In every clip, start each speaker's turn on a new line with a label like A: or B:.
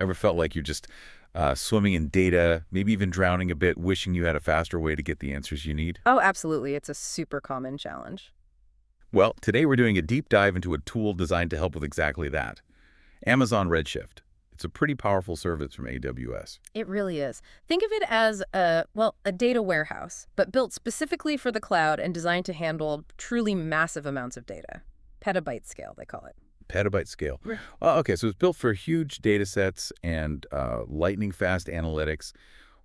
A: Ever felt like you're just swimming in data, maybe even drowning a bit, wishing you had a faster way to get the answers you need?
B: Oh, absolutely. It's a super common challenge.
A: Well, today we're doing a deep dive into a tool designed to help with exactly that. Amazon Redshift. It's a pretty powerful service from AWS.
B: It really is. Think of it as a data warehouse, but built specifically for the cloud and designed to handle truly massive amounts of data. Petabyte scale, they call it.
A: Petabyte scale.
B: Right.
A: Okay, so it's built for huge data sets and lightning-fast analytics.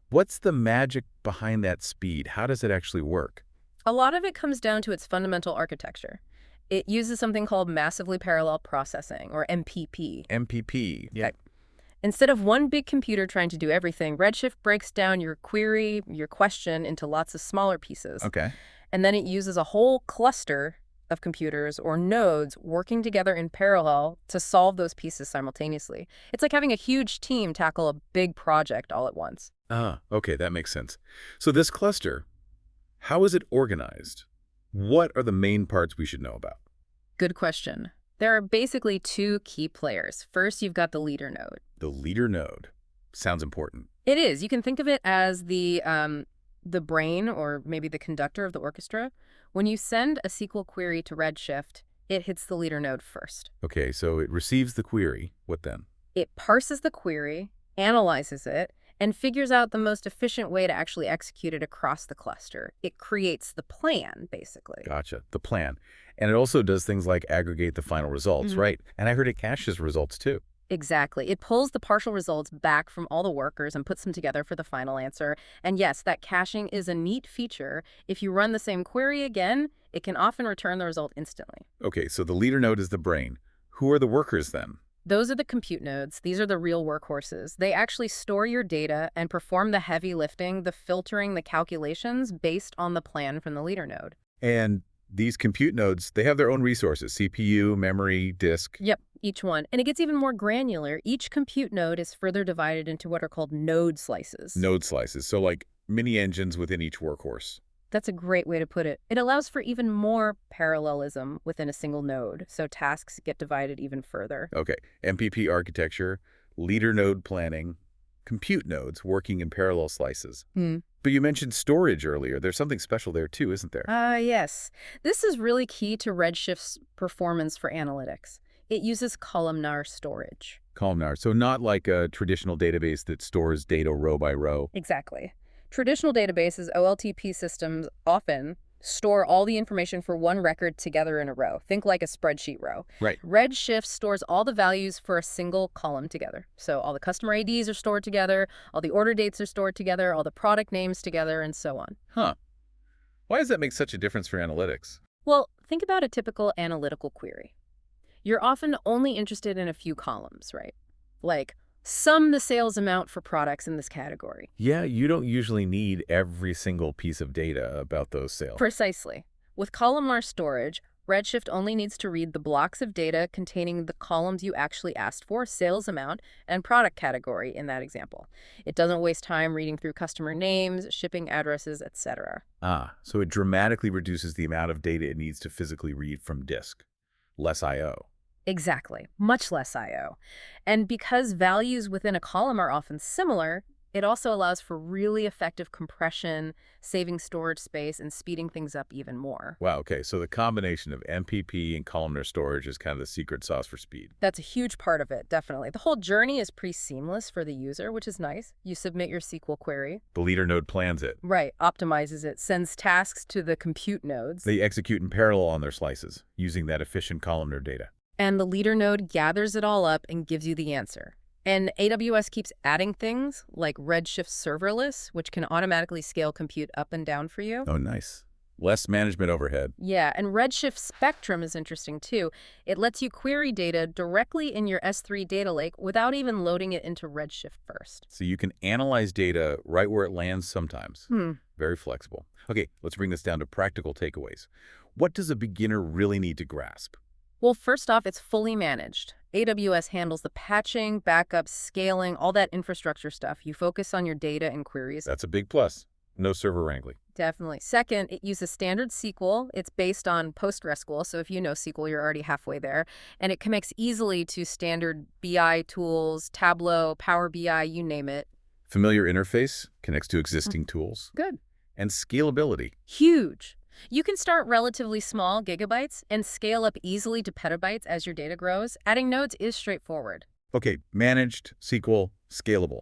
A: What's the magic behind that speed? How does it actually work?
B: A lot of it comes down to its fundamental architecture. It uses something called massively parallel processing, or MPP.
A: MPP. Yeah.
B: Instead of one big computer trying to do everything, Redshift breaks down your query, your question, into lots of smaller pieces.
A: Okay.
B: And then it uses a whole cluster of computers or nodes working together in parallel to solve those pieces simultaneously. It's like having a huge team tackle a big project all at once.
A: Okay, that makes sense. So this cluster, how is it organized? What are the main parts we should know about?
B: Good question. There are basically two key players. First, you've got the leader node.
A: The leader node. Sounds important.
B: It is. You can think of it as the brain or maybe the conductor of the orchestra. When you send a SQL query to Redshift, it hits the leader node first.
A: Okay, so it receives the query. What then?
B: It parses the query, analyzes it, and figures out the most efficient way to actually execute it across the cluster. It creates the plan, basically.
A: Gotcha. The plan. And it also does things like aggregate the final results, right? And I heard it caches results too.
B: Exactly. It pulls the partial results back from all the workers and puts them together for the final answer. And yes, that caching is a neat feature. If you run the same query again, it can often return the result instantly.
A: Okay, so the leader node is the brain. Who are the workers then?
B: Those are the compute nodes. These are the real workhorses. They actually store your data and perform the heavy lifting, the filtering, the calculations based on the plan from the leader node.
A: And these compute nodes, they have their own resources, CPU, memory, disk.
B: Yep, each one. And it gets even more granular. Each compute node is further divided into what are called node slices.
A: Node slices, so like mini engines within each workhorse.
B: That's a great way to put it. It allows for even more parallelism within a single node, so tasks get divided even further.
A: Okay, MPP architecture, leader node planning, compute nodes working in parallel slices. But you mentioned storage earlier. There's something special there too, isn't there?
B: Yes. This is really key to Redshift's performance for analytics. It uses columnar storage.
A: Columnar, so not like a traditional database that stores data row by row.
B: Exactly. Traditional databases, OLTP systems, often store all the information for one record together in a row. Think like a spreadsheet row.
A: Right.
B: Redshift stores all the values for a single column together. So all the customer IDs are stored together, all the order dates are stored together, all the product names together, and so on.
A: Huh. Why does that make such a difference for analytics?
B: Well, think about a typical analytical query. You're often only interested in a few columns, right? Like, sum the sales amount for products in this category.
A: Yeah, you don't usually need every single piece of data about those sales.
B: Precisely. With columnar storage, Redshift only needs to read the blocks of data containing the columns you actually asked for, sales amount, and product category in that example. It doesn't waste time reading through customer names, shipping addresses, etc.
A: So it dramatically reduces the amount of data it needs to physically read from disk. Less I/O.
B: Exactly. Much less I/O. And because values within a column are often similar, it also allows for really effective compression, saving storage space, and speeding things up even more.
A: Wow, okay, so the combination of MPP and columnar storage is kind of the secret sauce for speed.
B: That's a huge part of it, definitely. The whole journey is pretty seamless for the user, which is nice. You submit your SQL query.
A: The leader node plans it.
B: Right, optimizes it, sends tasks to the compute nodes.
A: They execute in parallel on their slices, using that efficient columnar data.
B: And the leader node gathers it all up and gives you the answer. And AWS keeps adding things like Redshift serverless, which can automatically scale compute up and down for you.
A: Oh, nice. Less management overhead.
B: Yeah, and Redshift Spectrum is interesting too. It lets you query data directly in your S3 data lake without even loading it into Redshift first.
A: So you can analyze data right where it lands sometimes. Very flexible. Okay, let's bring this down to practical takeaways. What does a beginner really need to grasp?
B: Well, first off, it's fully managed. AWS handles the patching, backup, scaling, all that infrastructure stuff. You focus on your data and queries.
A: That's a big plus. No server wrangling.
B: Definitely. Second, it uses standard SQL. It's based on PostgreSQL, so if you know SQL, you're already halfway there. And it connects easily to standard BI tools, Tableau, Power BI, you name it.
A: Familiar interface, connects to existing tools.
B: Good.
A: And scalability.
B: Huge. You can start relatively small, gigabytes, and scale up easily to petabytes as your data grows. Adding nodes is straightforward.
A: Okay, managed, SQL, scalable.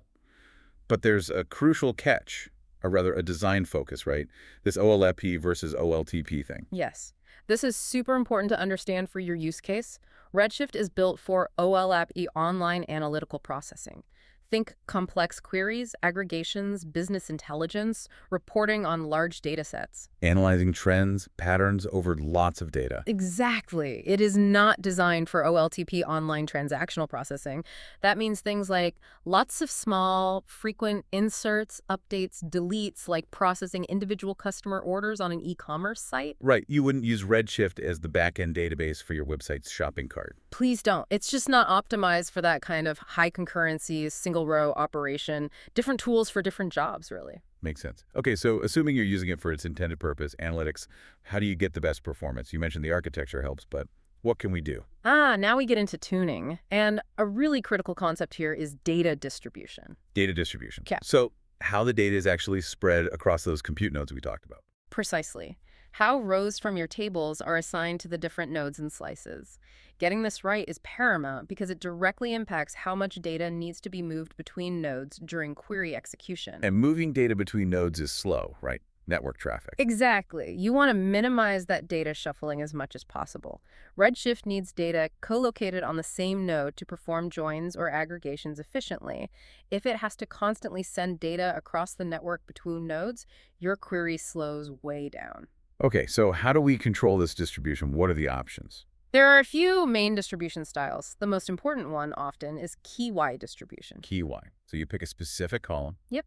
A: But there's a crucial catch, or rather a design focus, right? This OLAP versus OLTP thing.
B: Yes. This is super important to understand for your use case. Redshift is built for OLAP online analytical processing. Think complex queries, aggregations, business intelligence, reporting on large data sets.
A: Analyzing trends, patterns over lots of data.
B: Exactly. It is not designed for OLTP online transactional processing. That means things like lots of small, frequent inserts, updates, deletes, like processing individual customer orders on an e-commerce site.
A: Right, you wouldn't use Redshift as the back-end database for your website's shopping cart.
B: Please don't. It's just not optimized for that kind of high concurrency, single row operation. Different tools for different jobs, really.
A: Makes sense. Okay, so assuming you're using it for its intended purpose, analytics, how do you get the best performance? You mentioned the architecture helps, but what can we do?
B: Now we get into tuning. And a really critical concept here is data distribution.
A: Data distribution.
B: Yeah.
A: So how the data is actually spread across those compute nodes we talked about.
B: Precisely. How rows from your tables are assigned to the different nodes and slices. Getting this right is paramount because it directly impacts how much data needs to be moved between nodes during query execution.
A: And moving data between nodes is slow, right? Network traffic.
B: Exactly. You want to minimize that data shuffling as much as possible. Redshift needs data co-located on the same node to perform joins or aggregations efficiently. If it has to constantly send data across the network between nodes, your query slows way down.
A: Okay, so how do we control this distribution? What are the options?
B: There are a few main distribution styles. The most important one often is key-wide distribution.
A: Key-wide. So you pick a specific column.
B: Yep.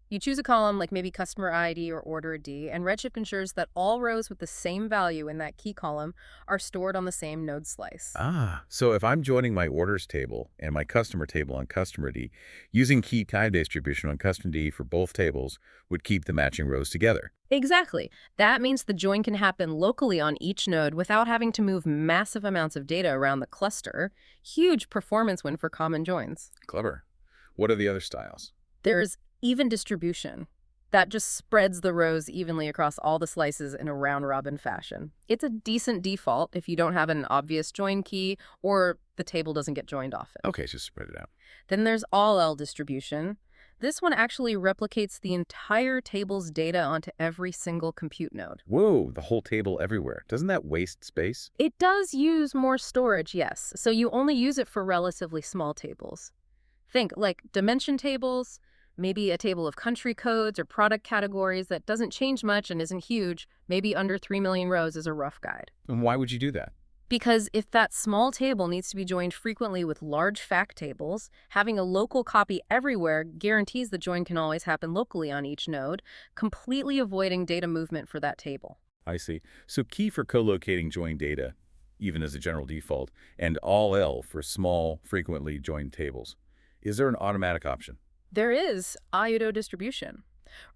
B: You choose a column like maybe customer ID or order ID, and Redshift ensures that all rows with the same value in that key column are stored on the same node slice.
A: So if I'm joining my orders table and my customer table on customer ID, using key-type distribution on customer ID for both tables would keep the matching rows together.
B: Exactly. That means the join can happen locally on each node without having to move massive amounts of data around the cluster. Huge performance win for common joins.
A: Clever. What are the other styles?
B: There's even distribution. That just spreads the rows evenly across all the slices in a round-robin fashion. It's a decent default if you don't have an obvious join key or the table doesn't get joined often.
A: Okay, just spread it out.
B: Then there's all-L distribution. This one actually replicates the entire table's data onto every single compute node.
A: Whoa, the whole table everywhere. Doesn't that waste space?
B: It does use more storage, yes, so you only use it for relatively small tables. Think like dimension tables, maybe a table of country codes or product categories that doesn't change much and isn't huge, maybe under 3 million rows is a rough guide.
A: And why would you do that?
B: Because if that small table needs to be joined frequently with large fact tables, having a local copy everywhere guarantees the join can always happen locally on each node, completely avoiding data movement for that table.
A: I see. So key for co-locating joined data, even as a general default, and all L for small, frequently joined tables. Is there an automatic option?
B: There is auto distribution.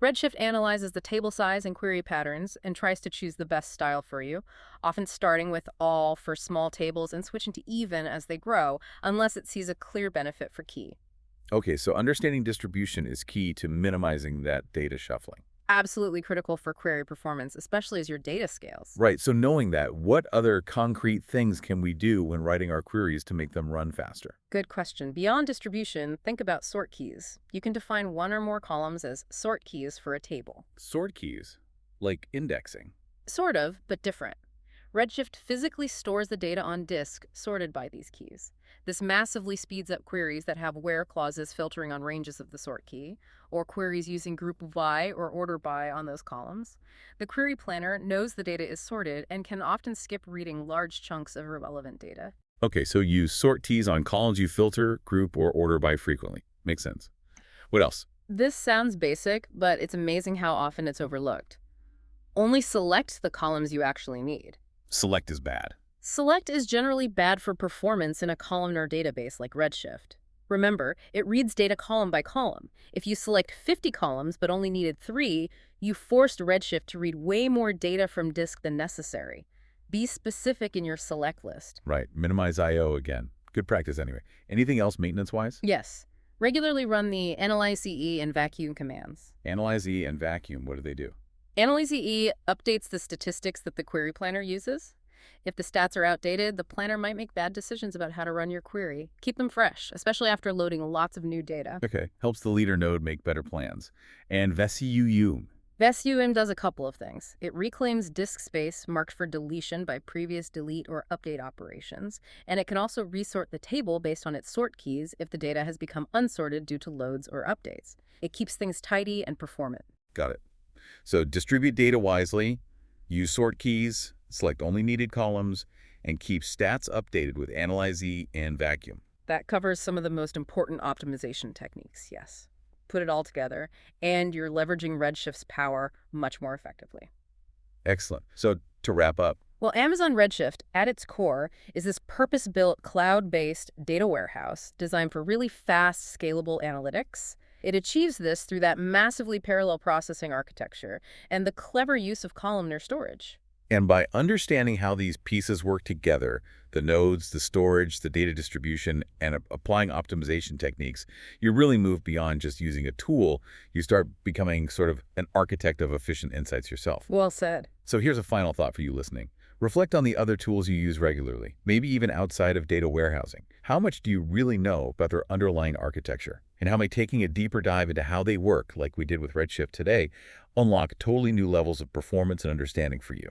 B: Redshift analyzes the table size and query patterns and tries to choose the best style for you, often starting with all for small tables and switching to even as they grow, unless it sees a clear benefit for key.
A: Okay, so understanding distribution is key to minimizing that data shuffling.
B: Absolutely critical for query performance, especially as your data scales.
A: Right, so knowing that, what other concrete things can we do when writing our queries to make them run faster?
B: Good question. Beyond distribution, think about sort keys. You can define one or more columns as sort keys for a table.
A: Sort keys, like indexing.
B: Sort of, but different. Redshift physically stores the data on disk sorted by these keys. This massively speeds up queries that have where clauses filtering on ranges of the sort key, or queries using group by or order by on those columns. The query planner knows the data is sorted and can often skip reading large chunks of irrelevant data.
A: Okay, so use sort keys on columns you filter, group, or order by frequently. Makes sense. What else?
B: This sounds basic, but it's amazing how often it's overlooked. Only select the columns you actually need.
A: Select is bad.
B: Select is generally bad for performance in a columnar database like Redshift. Remember, it reads data column by column. If you select 50 columns but only needed 3, you forced Redshift to read way more data from disk than necessary. Be specific in your select list.
A: Right. Minimize I/O again. Good practice anyway. Anything else maintenance-wise?
B: Yes. Regularly run the analyze EE and vacuum commands.
A: Analyze E and vacuum, what do they do?
B: Analyze EE updates the statistics that the query planner uses. If the stats are outdated, the planner might make bad decisions about how to run your query. Keep them fresh, especially after loading lots of new data.
A: Okay. Helps the leader node make better plans. And VESIUM.
B: VESUM does a couple of things. It reclaims disk space marked for deletion by previous delete or update operations, and it can also resort the table based on its sort keys if the data has become unsorted due to loads or updates. It keeps things tidy and performant.
A: Got it. So distribute data wisely, use sort keys, select only needed columns, and keep stats updated with Analyze E and vacuum.
B: That covers some of the most important optimization techniques, yes. Put it all together, and you're leveraging Redshift's power much more effectively.
A: Excellent. So to wrap up,
B: Well, Amazon Redshift, at its core, is this purpose-built, cloud-based data warehouse designed for really fast, scalable analytics. It achieves this through that massively parallel processing architecture and the clever use of columnar storage.
A: and by understanding how these pieces work together, the nodes, the storage, the data distribution, and applying optimization techniques, you really move beyond just using a tool. You start becoming sort of an architect of efficient insights yourself.
B: Well said.
A: So here's a final thought for you listening. Reflect on the other tools you use regularly, maybe even outside of data warehousing. How much do you really know about their underlying architecture? And how may taking a deeper dive into how they work, like we did with Redshift today, unlock totally new levels of performance and understanding for you?